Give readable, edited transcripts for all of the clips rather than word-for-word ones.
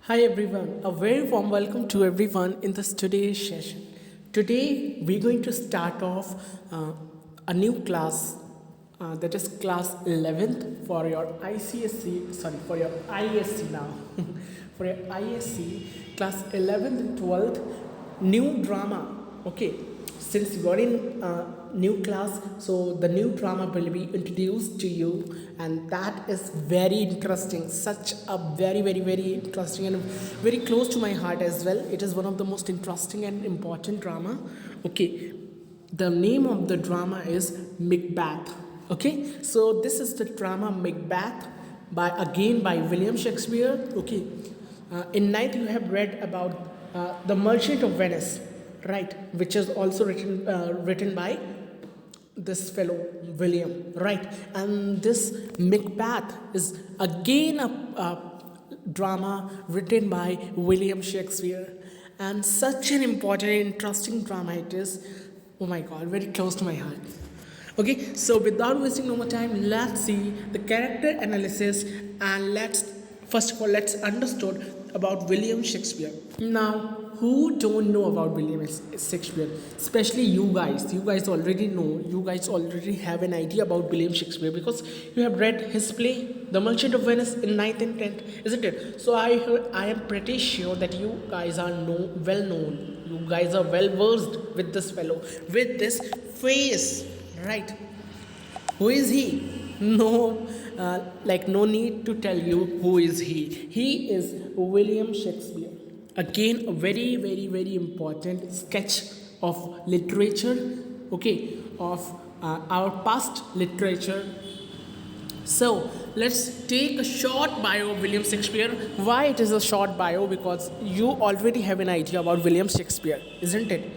Hi everyone, a very warm welcome to everyone in this today's session. Today we're going to start off a new class that is class 11th for your for your ISC now. For your ISC class 11th and 12th new drama. Okay, since you got in new class, so the new drama will be introduced to you, and that is very interesting, such a very interesting and very close to my heart as well. It is one of the most interesting and important drama. Okay, the name of the drama is Macbeth. Okay, so this is the drama Macbeth by William Shakespeare. Okay, in ninth you have read about the Merchant of Venice, right, which is also written by this fellow William, right? And this Macbeth is again a drama written by William Shakespeare, and such an important and interesting drama it is. Oh my god, very close to my heart. Okay, so without wasting no more time, let's see the character analysis, and let's understood about William Shakespeare. Now, who don't know about William Shakespeare? Especially you guys. You guys already know. You guys already have an idea about William Shakespeare because you have read his play, The Merchant of Venice, in ninth and 10th, isn't it? So I am pretty sure that you guys are well known. You guys are well versed with this fellow, with this face, right? Who is he? No, no need to tell you who is he. He is William Shakespeare. Again, a very important sketch of literature. Okay, of our past literature. So let's take a short bio of William Shakespeare. Why it is a short bio? Because you already have an idea about William Shakespeare, isn't it?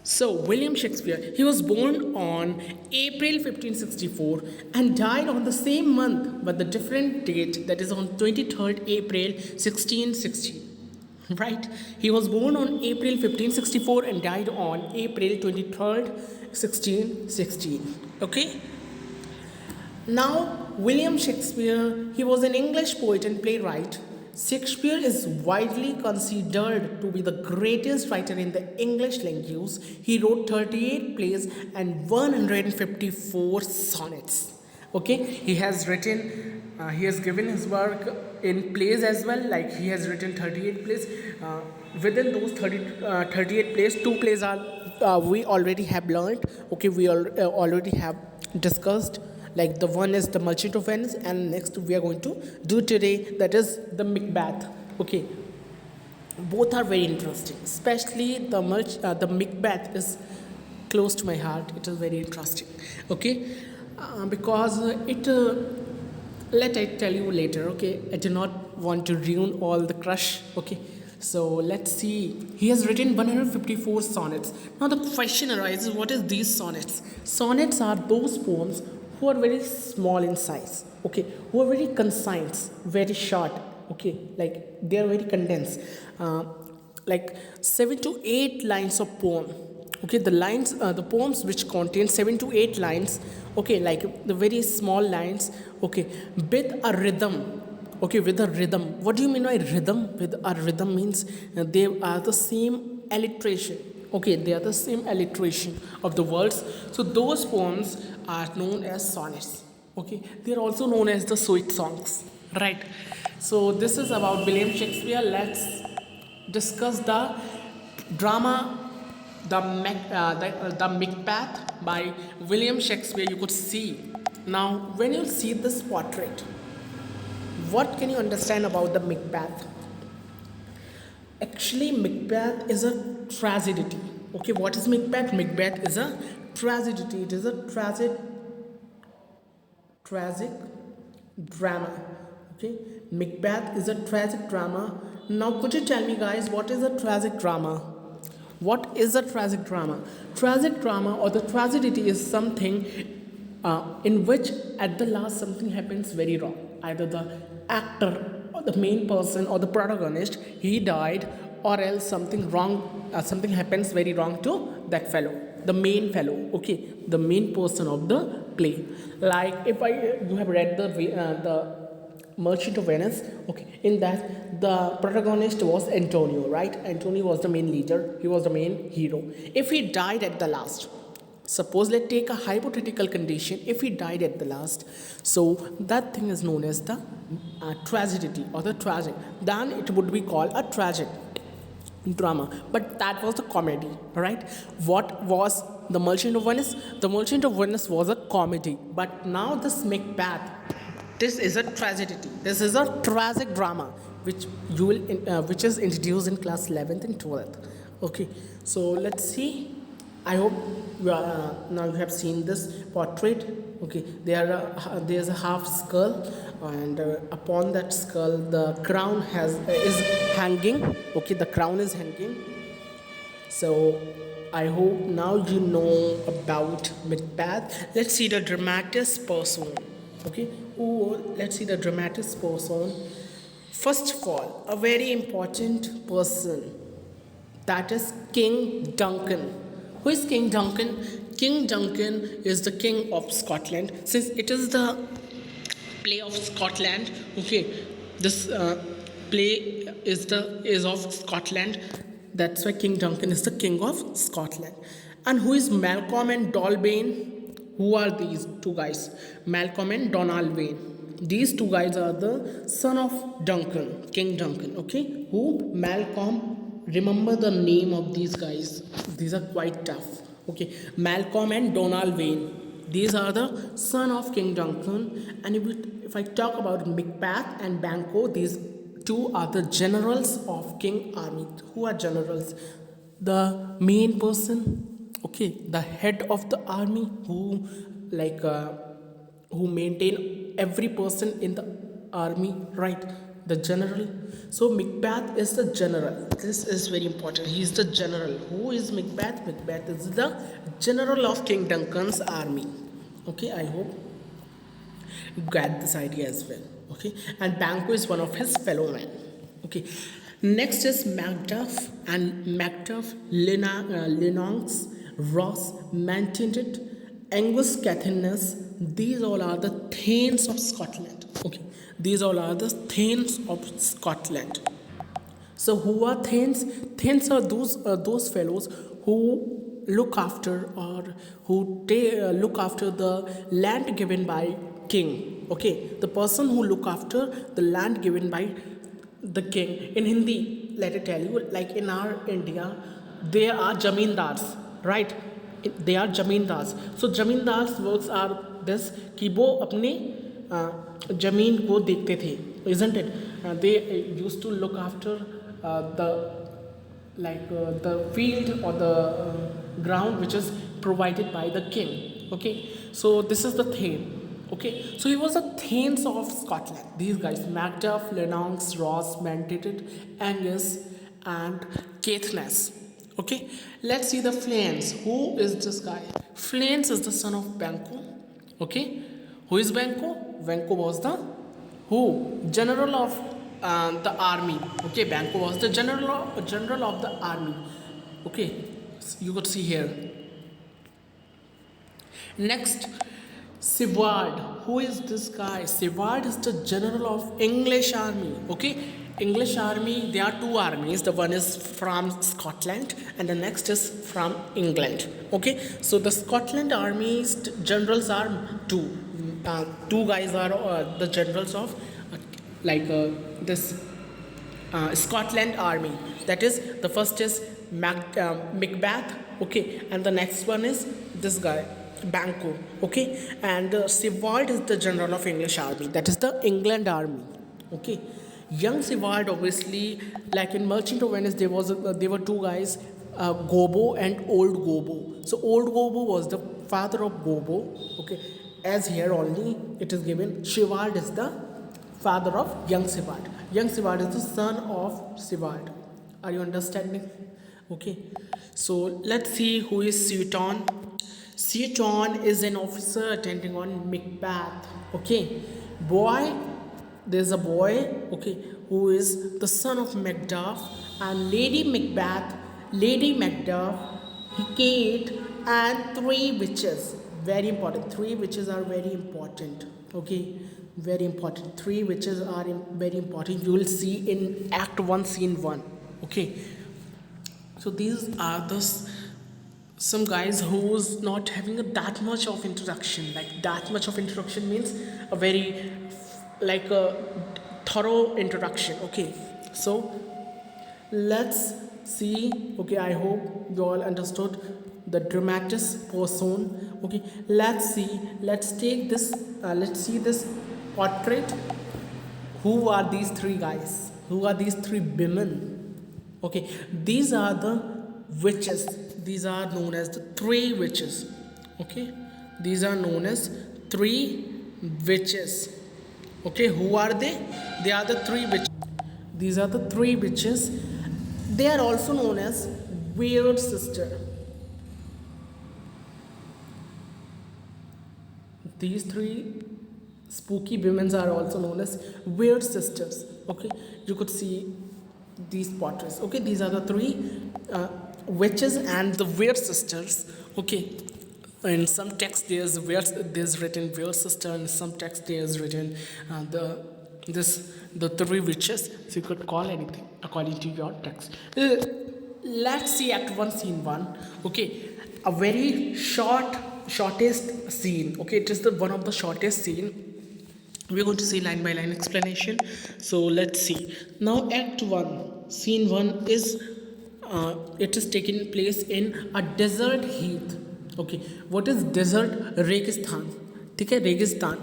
So, William Shakespeare, he was born on April 1564 and died on the same month but the different date, that is on 23rd April 1616. Right? He was born on April 1564 and died on April 23rd 1616. Okay? Now, William Shakespeare, he was an English poet and playwright. Shakespeare is widely considered to be the greatest writer in the English language. He wrote 38 plays and 154 sonnets. Okay, he has given his work in plays as well, like he has written 38 plays. Within those 38 plays, two plays are we already have learned. Okay, we already have discussed, like the one is The Merchant of Venice, and next we are going to do today, that is the Macbeth. Okay, both are very interesting, especially the Macbeth is close to my heart. It is very interesting. Okay, because it let I tell you later. Okay, I do not want to ruin all the crush. Okay, so let's see. He has written 154 sonnets. Now the question arises, what is these sonnets? Sonnets are those poems who are very small in size, okay, who are very concise, very short, okay, like they are very condensed, like 7 to 8 lines of poem. Okay, the poems which contain 7 to 8 lines, okay, like the very small lines, okay, with a rhythm. Okay, with a rhythm. What do you mean by rhythm? With a rhythm means they are the same alliteration. Okay, they are the same alliteration of the words. So those poems are known as sonnets. Okay, they are also known as the sweet songs. Right. So this is about William Shakespeare. Let's discuss the drama, the Macbeth by William Shakespeare. You could see. Now, when you see this portrait, what can you understand about the Macbeth? Actually, Macbeth is a tragedy. Okay, what is Macbeth? Macbeth is a tragedy. It is a tragic drama. Okay, Macbeth is a tragic drama. Now, could you tell me, guys, what is a tragic drama? What is a tragic drama? Tragic drama or the tragedy is something in which at the last something happens very wrong. Either the actor or the main person or the protagonist, he died, or else something wrong, something happens very wrong to that fellow, the main fellow. Okay, the main person of the play. Like if you have read the Merchant of Venice. Okay, in that the protagonist was Antonio, right? Antonio was the main leader. He was the main hero. If he died at the last, suppose let's take a hypothetical condition. If he died at the last, so that thing is known as the tragedy or the tragic. Then it would be called a tragic drama, but that was the comedy, right? What was the Merchant of Venice? The Merchant of Venice was a comedy, but now this Macbeth, this is a tragedy. This is a tragic drama, which you will, which is introduced in class 11th and 12th. Okay, so let's see. I hope now you have seen this portrait. Okay, there's a half skull, and upon that skull, the crown is hanging. Okay, the crown is hanging. So I hope now you know about Macbeth. Let's see the dramatis person. Okay, let's see the dramatis person. First of all, a very important person, that is King Duncan. Who is King Duncan? King Duncan is the king of Scotland. Since it is the play of Scotland, okay, this play is of Scotland. That's why King Duncan is the king of Scotland. And who is Malcolm and Dalbane? Who are these two guys? Malcolm and Donald Wayne. These two guys are the son of Duncan, King Duncan. Okay, who Malcolm. Remember the name of these guys. These are quite tough. Okay, Malcolm and Donald Wayne. These are the son of King Duncan. And if I talk about Macbeth and Banquo, these two are the generals of King Army. Who are generals? The main person. Okay, the head of the army who who maintain every person in the army, right? The general. So Macbeth is the general. This is very important. He is the general. Who is Macbeth? Macbeth is the general of King Duncan's army. Okay, I hope you get this idea as well. Okay, and Banquo is one of his fellow men. Okay, next is Macduff and Macduff, Lennox, Ross, Mantinted, Angus Cathanas. These all are the Thanes of Scotland. Okay, these all are the Thanes of Scotland. So who are Thanes? Thanes are those fellows who look after or look after the land given by king. Okay, the person who look after the land given by the king. In Hindi, let me tell you, like in our India, there are jamindars, right? They are jamindars. So jamindars works are this कि वो अपने जमीन को देखते थे, isn't it? They used to look after the field or the ground which is provided by the king. Okay, so this is the Thane. Okay, so he was the Thanes of Scotland. These guys: Macduff, Lennox, Ross, Mantinted, Angus, and Caithness. Okay, let's see the Flames. Who is this guy? Flames is the son of Banquo. Okay, who is Banquo? Banquo was the general of the army. Okay, Banquo was the general of the army. Okay, you could see here. Next, Siward. Who is this guy? Siward is the general of English army. Okay, English army. There are two armies. The one is from Scotland, and the next is from England. Okay, so the Scotland army's generals are two. Two guys are the generals of this Scotland army. That is, the first is Macbeth. Okay, and the next one is this guy, Banquo. Okay, and Siward is the general of English army. That is the England army. Okay, young Siward, obviously, like in Merchant of Venice, there were two guys, Gobbo and Old Gobbo. So Old Gobbo was the father of Gobbo. Okay, as here only it is given, Siward is the father of young Siward. Young Siward is the son of Siward. Are you understanding? Okay, so let's see who is Sueton. Sueton is an officer attending on Macbeth. Okay, there's a boy, okay, who is the son of Macduff, and Lady Macbeth, Lady Macduff, Kate, and three witches. Very important. Three witches are very important. Okay, very important. Three witches are very important. You will see in Act 1, Scene 1. Okay. So these are the some guys who's not having that much of introduction. Like that much of introduction means a very like a thorough introduction. Okay. So let's see. Okay, I hope you all understood the dramatis person. Okay, let's see. Let's take this. Let's see this portrait. Who are these three guys? Who are these three women? Okay, these are the witches. These are known as the three witches. Okay, these are known as three witches. Okay, who are they? They are the three witches. These are the three witches. They are also known as weird sister. These three spooky women are also known as weird sisters. Okay, you could see these portraits. Okay, these are the three witches and the weird sisters. Okay, in some text there's written weird sister, and some text there's written the three witches. So you could call anything according to your text. Let's see Act 1, Scene 1. Okay, a very shortest scene. Okay, it is the one of the shortest scene. We're going to see line by line explanation. So let's see. Now Act 1, Scene 1 is it is taking place in a desert heath. Okay, what is desert? Registan. ठीक है, रेगिस्तान.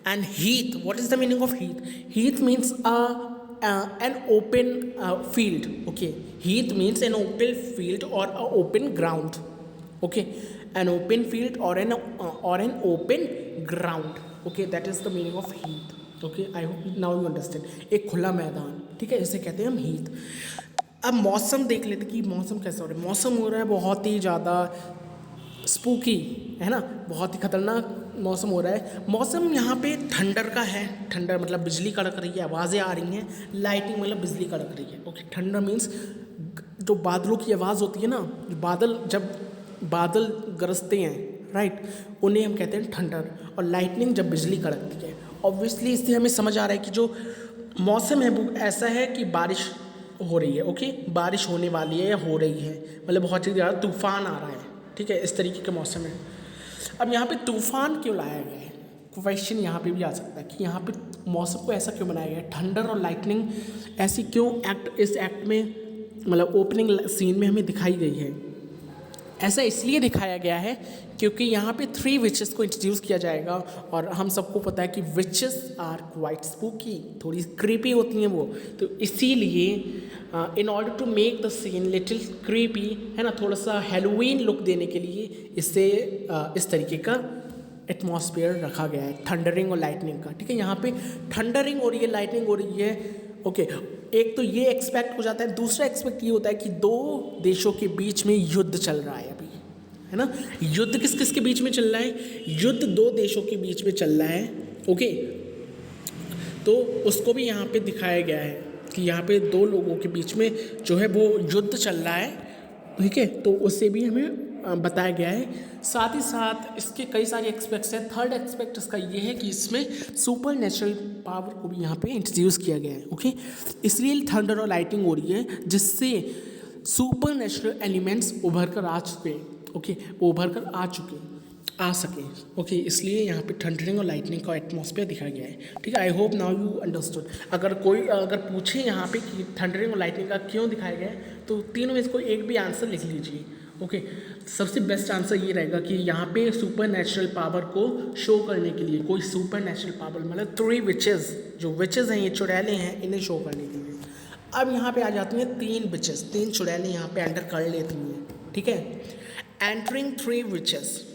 And heath, what is the meaning of heath? Heath means an open field. Okay, heath means an open field or an open ground. Okay, an open field or an open ground. Okay, that is the meaning of heath. Okay, I hope now you understand. एक खुला मैदान, ठीक है, इसे कहते हैं हम heath. अब मौसम देख लेते कि मौसम कैसा हो रहा है. मौसम हो रहा है बहुत ही ज़्यादा स्पूकी, है ना, बहुत ही खतरनाक मौसम हो रहा है. मौसम यहाँ पे थंडर का है. थंडर मतलब बिजली कड़क रही है, आवाज़ें आ रही हैं. लाइटिंग मतलब बिजली कड़क रही है. ओके, थंडर मीन्स जो बादलों की आवाज़ होती है ना, बादल जब बादल गरजते हैं, राइट, उन्हें हम कहते हैं थंडर. और लाइटनिंग जब बिजली कड़कती है. ऑब्वियसली इससे हमें समझ आ रहा है कि जो मौसम है वो ऐसा है कि बारिश हो रही है. ओके, बारिश होने वाली है या हो रही है, मतलब बहुत ही ज़्यादा तूफान आ रहा है. ठीक है, इस तरीके का मौसम है. अब यहाँ पे तूफान क्यों लाया गया है? क्वेश्चन यहाँ पे भी आ सकता है कि यहाँ पे मौसम को ऐसा क्यों बनाया गया है? थंडर और लाइटनिंग ऐसी क्यों इस एक्ट में, मतलब ओपनिंग सीन में हमें दिखाई गई है? ऐसा इसलिए दिखाया गया है क्योंकि यहाँ पे थ्री विचेस को इंट्रोड्यूस किया जाएगा. और हम सबको पता है कि विचेस आर क्वाइट स्पूकी, थोड़ी क्रीपी होती हैं वो. तो इसीलिए in order to make the scene little creepy, है ना, थोड़ा सा हेलोवीन लुक देने के लिए इससे इस तरीके का एटमॉस्फेयर रखा गया है, थंडरिंग और लाइटनिंग का. ठीक है, यहाँ पे थंडरिंग हो रही है, लाइटनिंग हो रही है. ओके, एक तो ये एक्सपेक्ट हो जाता है. दूसरा एक्सपेक्ट ये होता है कि दो देशों के बीच में युद्ध चल रहा है अभी, है ना. युद्ध किस किस के बीच में चल रहा है? युद्ध दो देशों के बीच में चल रहा है. ओके, तो उसको भी यहाँ पे दिखाया गया है कि यहाँ पे दो लोगों के बीच में जो है वो युद्ध चल रहा है. ठीक है, तो उससे भी हमें बताया गया है. साथ ही साथ इसके कई सारे एक्सपेक्ट्स हैं. थर्ड एक्सपेक्ट इसका ये है कि इसमें सुपर नेचुरल पावर को भी यहाँ पे इंट्रोड्यूस किया गया है. ओके, इसलिए थंडर और लाइटिंग हो रही है जिससे सुपर नेचुरल एलिमेंट्स उभर कर आ चुके. ओके, वो उभर कर आ सके. ओके, इसलिए यहाँ पे थंडरिंग और लाइटनिंग का एटमॉस्फेयर दिखाया गया है. ठीक है, I hope now you understood. अगर पूछे यहाँ पे कि थंडरिंग और लाइटनिंग का क्यों दिखाया गया है, तो तीनों में इसको एक भी आंसर लिख लीजिए. ओके, सबसे बेस्ट आंसर ये रहेगा कि यहाँ पे सुपर नेचुरल पावर को शो करने के लिए, कोई सुपर नेचुरल पावर मतलब थ्री विचेस, जो विचेस हैं ये चुड़ैलें हैं, इन्हें शो करने के लिए. अब यहाँ पे आ जाती हैं तीन विचेस, तीन चुड़ैलें यहाँ पे एंटर कर लेती हैं. ठीक है, entering three witches.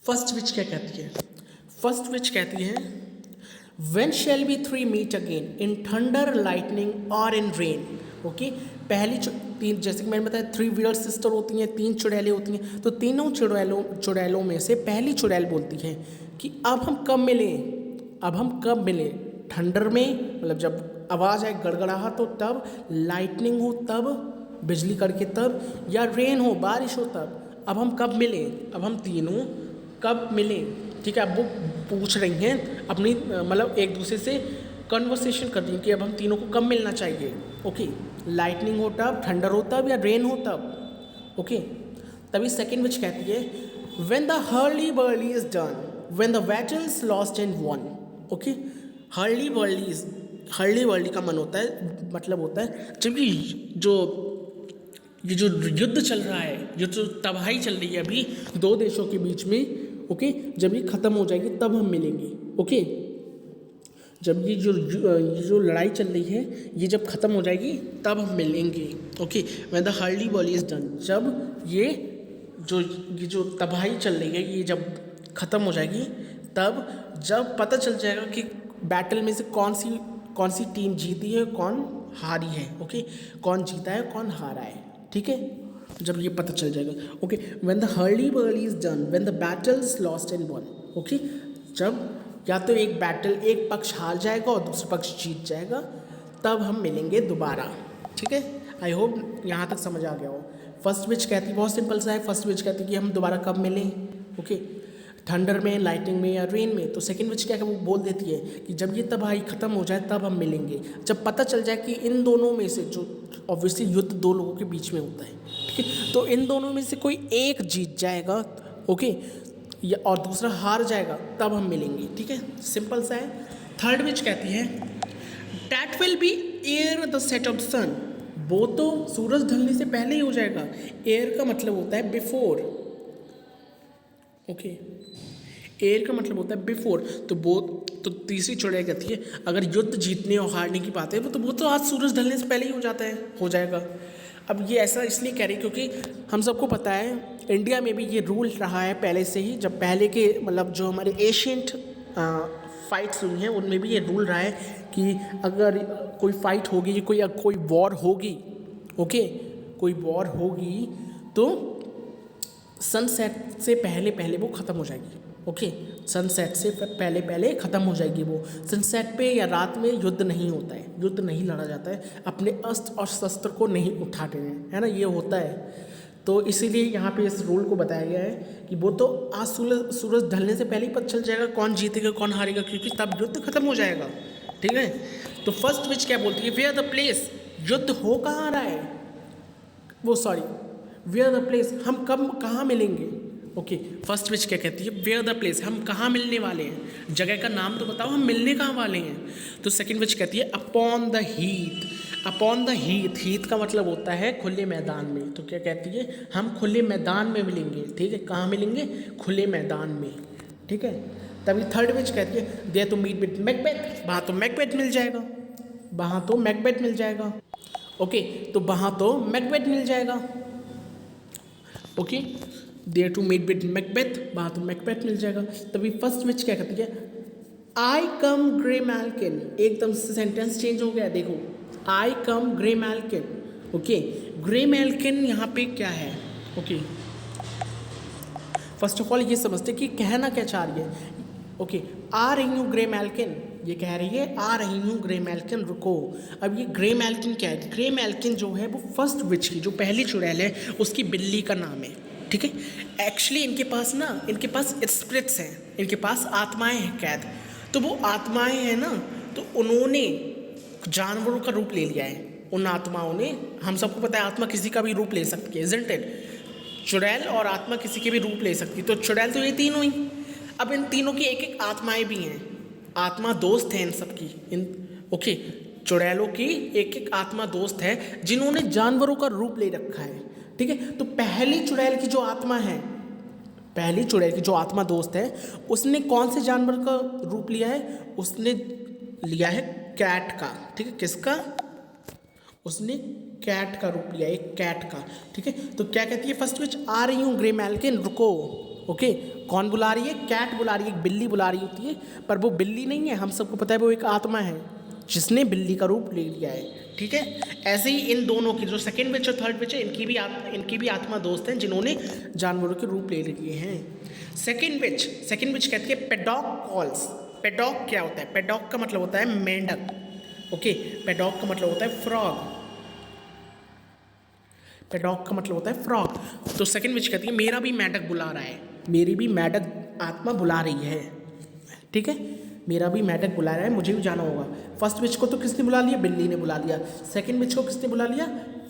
First witch क्या कहती है? फर्स्ट विच कहती है, when shall be three meet again in thunder lightning और इन रेन. ओके, पहली तीन, जैसे कि मैंने बताया, थ्री वियर्ड सिस्टर होती हैं, तीन चुड़ैलें होती हैं. तो तीनों चुड़ैलों में से पहली चुड़ैल बोलती है कि अब हम कब मिलें. थंडर में मतलब जब आवाज़ आए, गड़गड़ाहट तो तब, लाइटनिंग हो तब, बिजली कड़के तब, या रेन हो, बारिश हो तब. अब हम कब मिलें, अब हम तीनों कब मिलें. ठीक है, अब वो पूछ रही हैं अपनी मतलब एक दूसरे से कन्वर्सेशन कर रही हैं कि अब हम तीनों को कब मिलना चाहिए। ओके, लाइटनिंग हो तब, थंडर हो तब, या रेन हो तब। ओके, तभी सेकेंड विच कहती है when the Hurley barley is done, when the battles lost and one. Okay, Hurley barley का मन होता है, मतलब होता है जब ये जो युद्ध चल रहा है, ये जो तबाही चल रही है अभी दो देशों के बीच में। ओके, जब ये ख़त्म हो जाएगी तब हम मिलेंगे। ओके, जब ये जो लड़ाई चल रही है ये जब ख़त्म हो जाएगी तब हम मिलेंगे। Okay, when the Hurley barley is done, जब ये जो तबाही चल रही है ये जब ख़त्म हो जाएगी, तब जब पता चल जाएगा कि बैटल में से कौन सी टीम जीती है, कौन हारी है। ओके, कौन जीता है, कौन हारा है। ठीक है, जब ये पता चल जाएगा। Okay, when the Hurley barley is done, when the battles lost and one. Okay, जब या तो एक पक्ष हार जाएगा और दूसरा पक्ष जीत जाएगा, तब हम मिलेंगे दोबारा। ठीक है, आई होप यहाँ तक समझ आ गया हो। फर्स्ट विच कहती है, बहुत सिंपल सा है, फर्स्ट विच कहती है कि हम दोबारा कब मिलें। ओके, थंडर में, लाइटनिंग में या रेन में। तो सेकंड विच क्या है, वो बोल देती है कि जब ये तबाही ख़त्म हो जाए तब हम मिलेंगे, जब पता चल जाए कि इन दोनों में से, जो ऑब्वियसली युद्ध दो लोगों के बीच में होता है, ठीक है, तो इन दोनों में से कोई एक जीत जाएगा। ओके, या और दूसरा हार जाएगा, तब हम मिलेंगे। ठीक है, सिंपल सा है। थर्ड विच कहती है that will be air the set of the sun. वो तो सूरज ढलने से पहले ही हो जाएगा। एयर का मतलब होता है बिफोर। ओके, एयर का मतलब होता है बिफोर। तो तीसरी चुड़ैल कहती है अगर युद्ध जीतने और हारने की बात है तो वो तो आज सूरज ढलने से पहले ही हो जाएगा। अब ये ऐसा इसलिए कह रही क्योंकि हम सबको पता है इंडिया में भी ये रूल रहा है पहले से ही। जब पहले के मतलब जो हमारे एशियंट फाइट्स हुई हैं उनमें भी ये रूल रहा है कि अगर कोई फाइट होगी, कोई वॉर होगी, ओके, कोई वॉर होगी तो सनसेट से पहले वो ख़त्म हो जाएगी। ओके, सनसेट से पहले ख़त्म हो जाएगी वो। सनसेट पे या रात में युद्ध नहीं होता है, युद्ध नहीं लड़ा जाता है, अपने अस्त्र और शस्त्र को नहीं उठाते हैं, है ना, ये होता है। तो इसीलिए यहाँ पे इस रूल को बताया गया है कि वो तो आज सूरज ढलने से पहले ही पता चल जाएगा कौन जीतेगा कौन हारेगा, क्योंकि तब युद्ध खत्म हो जाएगा। ठीक है, तो फर्स्ट विच क्या बोलती है, वेयर द प्लेस, युद्ध हो कहाँ रहा है, वेयर द प्लेस, हम कहाँ मिलेंगे। ओके, फर्स्ट विच क्या कहती है, वेयर द प्लेस, हम कहाँ मिलने वाले हैं, जगह का नाम तो बताओ, हम मिलने कहाँ वाले हैं। तो सेकंड विच कहती है upon the Heath. Upon the Heath, Heath का मतलब होता है खुले मैदान में। तो क्या कहती है, हम खुले मैदान में मिलेंगे। ठीक है, कहाँ मिलेंगे, खुले मैदान में। ठीक है, तभी थर्ड विच कहती है दे टू मीट विद मैकबेथ, वहाँ तो मैकबेथ मिल जाएगा, वहाँ तो मैकबेथ मिल जाएगा। ओके, तो वहाँ तो मैकबेथ मिल जाएगा। Okay, there to meet with Macbeth, वहाँ तो मैकबेथ मिल जाएगा। तभी फर्स्ट विच क्या कहती है, आई कम ग्रे मैल्किन, एकदम से सेंटेंस चेंज हो गया। देखो, आई कम ग्रे मैल्किन। ओके, ग्रे मैल्किन यहाँ पे क्या है। ओके, फर्स्ट ऑफ ऑल ये समझते कि कहना क्या चाह रही है। ओके, आ रही हूँ ग्रे मैल्किन, ये कह रही है आ रही हूँ ग्रे मैल्किन, रुको। अब ये ग्रे मैल्किन क्या है, ग्रे मैल्किन जो है वो फर्स्ट विच की जो पहली चुड़ैल है उसकी बिल्ली का नाम है। ठीक है, एक्चुअली इनके पास स्पिरिट्स हैं, इनके पास आत्माएं हैं कैद। तो वो आत्माएं हैं ना, तो उन्होंने जानवरों का रूप ले लिया है। उन आत्माओं ने, हम सबको पता है आत्मा किसी का भी रूप ले सकती है, इज़न्ट इट, चुड़ैल और आत्मा किसी के भी रूप ले सकती है। तो चुड़ैल तो ये तीनों ही, अब इन तीनों की एक एक आत्माएं भी हैं, आत्मा दोस्त हैं इन सबकी। ओके, चुड़ैलों की एक एक आत्मा दोस्त है जिन्होंने जानवरों का रूप ले रखा है। ठीक है, तो पहली चुड़ैल की जो आत्मा है, पहली चुड़ैल की जो आत्मा दोस्त है, उसने कौन से जानवर का रूप लिया है, उसने लिया है कैट का। ठीक है, किसका, उसने कैट का रूप लिया, एक कैट का। ठीक है, तो क्या कहती है फर्स्ट विच, आ रही हूँ ग्रे मैल्किन, रुको। ओके, कौन बुला रही है, कैट बुला रही है, एक बिल्ली बुला रही होती है, पर वो बिल्ली नहीं है, हम सबको पता है वो एक आत्मा है जिसने बिल्ली का रूप ले लिया है। ठीक है, ऐसे ही इन दोनों की जो सेकंड विच और थर्ड विच है, इनकी भी आत्मा दोस्त हैं जिन्होंने जानवरों के रूप ले लिए हैं। सेकंड विच कहती है पेडॉक कॉल्स। पेडॉक क्या होता है, पेडॉक का मतलब होता है मेंढक। ओके, पेडॉक का मतलब होता है फ्रॉग, पेडॉक का मतलब होता है फ्रॉग। तो सेकंड विच कहती है मेरा भी मेंढक बुला रहा है, मेरी भी मेंढक आत्मा बुला रही है। ठीक है, मेरा भी मेढक बुला रहा है, मुझे भी जाना होगा। फर्स्ट विच को तो किसने बुला लिया? बिल्ली ने बुला लिया। सेकंड विच को किसने बुला लिया?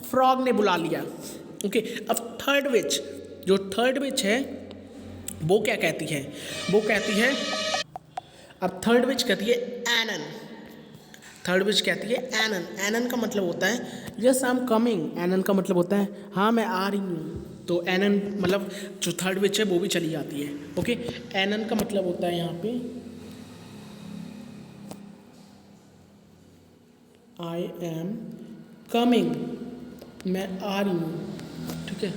फ्रॉग ने बुला लिया। ओके, अब थर्ड विच, जो थर्ड विच है वो क्या कहती है? वो कहती है, अब थर्ड विच कहती है एनन। थर्ड विच कहती है एनन। एनन का मतलब होता है यस आई एम कमिंग। एनन का मतलब होता है हाँ मैं आ रही हूँ। तो एनन मतलब जो थर्ड विच है वो भी चली जाती है। ओके, एनन का मतलब होता है यहाँ पे आई एम कमिंग, मैं आ रही हूँ। ठीक है,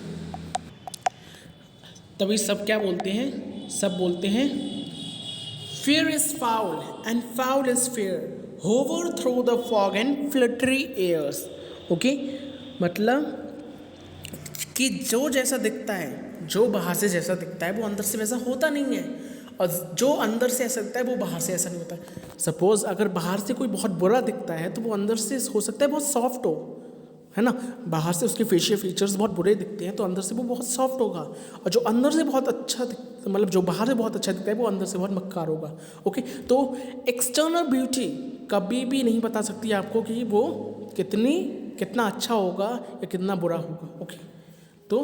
तभी सब क्या बोलते हैं? सब बोलते हैं fear is foul and foul is fear, hover through the fog and fluttery airs. Okay, मतलब कि जो जैसा दिखता है, जो बाहर से जैसा दिखता है वो अंदर से वैसा होता नहीं है, और जो अंदर से ऐसा दिखता है वो बाहर से ऐसा नहीं होता। सपोज अगर बाहर से कोई बहुत बुरा दिखता है तो वो अंदर से हो सकता है बहुत सॉफ्ट हो, है ना। बाहर से उसके फेशियल फीचर्स बहुत बुरे दिखते हैं तो अंदर से वो बहुत सॉफ्ट होगा, और जो अंदर से बहुत अच्छा मतलब जो बाहर से बहुत अच्छा दिखता है वो अंदर से बहुत मक्कार होगा। ओके, तो एक्सटर्नल ब्यूटी कभी भी नहीं बता सकती आपको कि वो कितना अच्छा होगा या कितना बुरा होगा। ओके, तो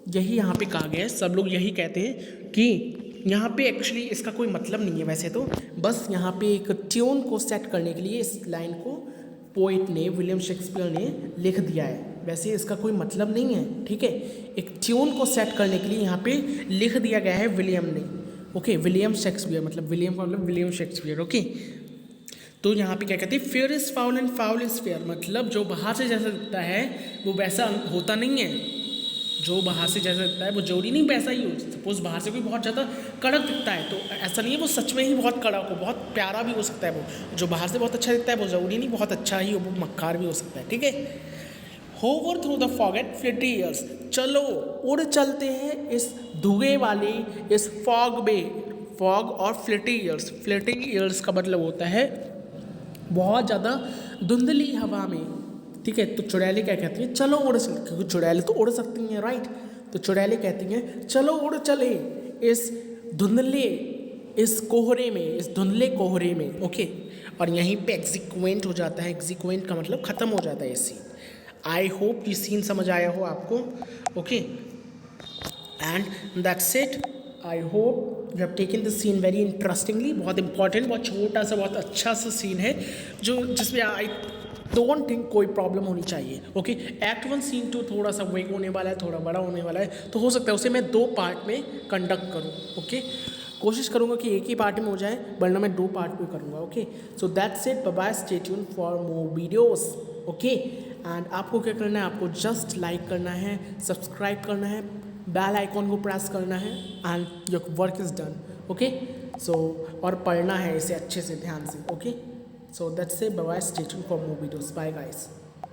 यही यहाँ पे कहा गया है। सब लोग यही कहते हैं कि यहाँ पे एक्चुअली इसका कोई मतलब नहीं है वैसे तो, बस यहाँ पे एक ट्यून को सेट करने के लिए इस लाइन को पोइट ने, विलियम शेक्सपियर ने लिख दिया है। वैसे इसका कोई मतलब नहीं है, ठीक है। एक ट्यून को सेट करने के लिए यहाँ पे लिख दिया गया है विलियम ने। ओके, विलियम शेक्सपियर, मतलब विलियम का मतलब विलियम शेक्सपियर। ओके, तो यहाँ पे क्या कहते हैं? Fair is foul and foul is fair, मतलब जो बाहर से जैसा दिखता है वो वैसा होता नहीं है। जो बाहर से जैसा दिखता है वो जरूरी नहीं वैसा ही हो। सपोज बाहर से कोई बहुत ज़्यादा कड़क दिखता है तो ऐसा नहीं है वो सच में ही बहुत कड़क हो, बहुत प्यारा भी हो सकता है। वो जो बाहर से बहुत अच्छा दिखता है वो जरूरी नहीं बहुत अच्छा ही हो, वो मक्कार भी हो सकता है। ठीक है, hover through the fog at filthy airs, चलो उड़ चलते हैं इस धुएं वाली इस फॉग में। फॉग और फ्लिटी ईयर्स, फ्लिटी ईयर्स का मतलब होता है बहुत ज़्यादा धुंधली हवा में। ठीक है, तो चुड़ैलें क्या कहती हैं? चलो उड़ चल, क्योंकि चुड़ैलें तो उड़ सकती हैं, राइट। तो चुड़ैलें कहती हैं चलो उड़ चले इस धुंधले इस कोहरे में, इस धुंधले कोहरे में। ओके, और यहीं पे एग्जीक्वेंट हो जाता है। एग्जीक्वेंट का मतलब ख़त्म हो जाता है ये सीन। आई होप ये सीन समझ आया हो आपको। Okay, and that's it. I hope you have taken this scene very interestingly. बहुत इंपॉर्टेंट, बहुत छोटा सा, बहुत अच्छा सा सीन है जो जिसमें आई डोंट थिंक कोई प्रॉब्लम होनी चाहिए। ओके, एक्ट 1 सीन 2 थोड़ा सा वेग होने वाला है, थोड़ा बड़ा होने वाला है, तो हो सकता है उसे मैं 2 पार्ट में कंडक्ट करूँ। ओके, कोशिश करूँगा कि एक ही पार्ट में हो जाए, वरना मैं 2 पार्ट में करूँगा। Okay, so that's it, bye bye, stay tune for more videos. Okay, and आपको क्या करना है? आपको जस्ट लाइक करना है, सब्सक्राइब करना है, बेल आइकॉन को प्रेस करना है, and your work is done. Okay, so और पढ़ना है इसे अच्छे से ध्यान से। Okay, so that's it, bye bye, stay tuned for more videos, bye guys.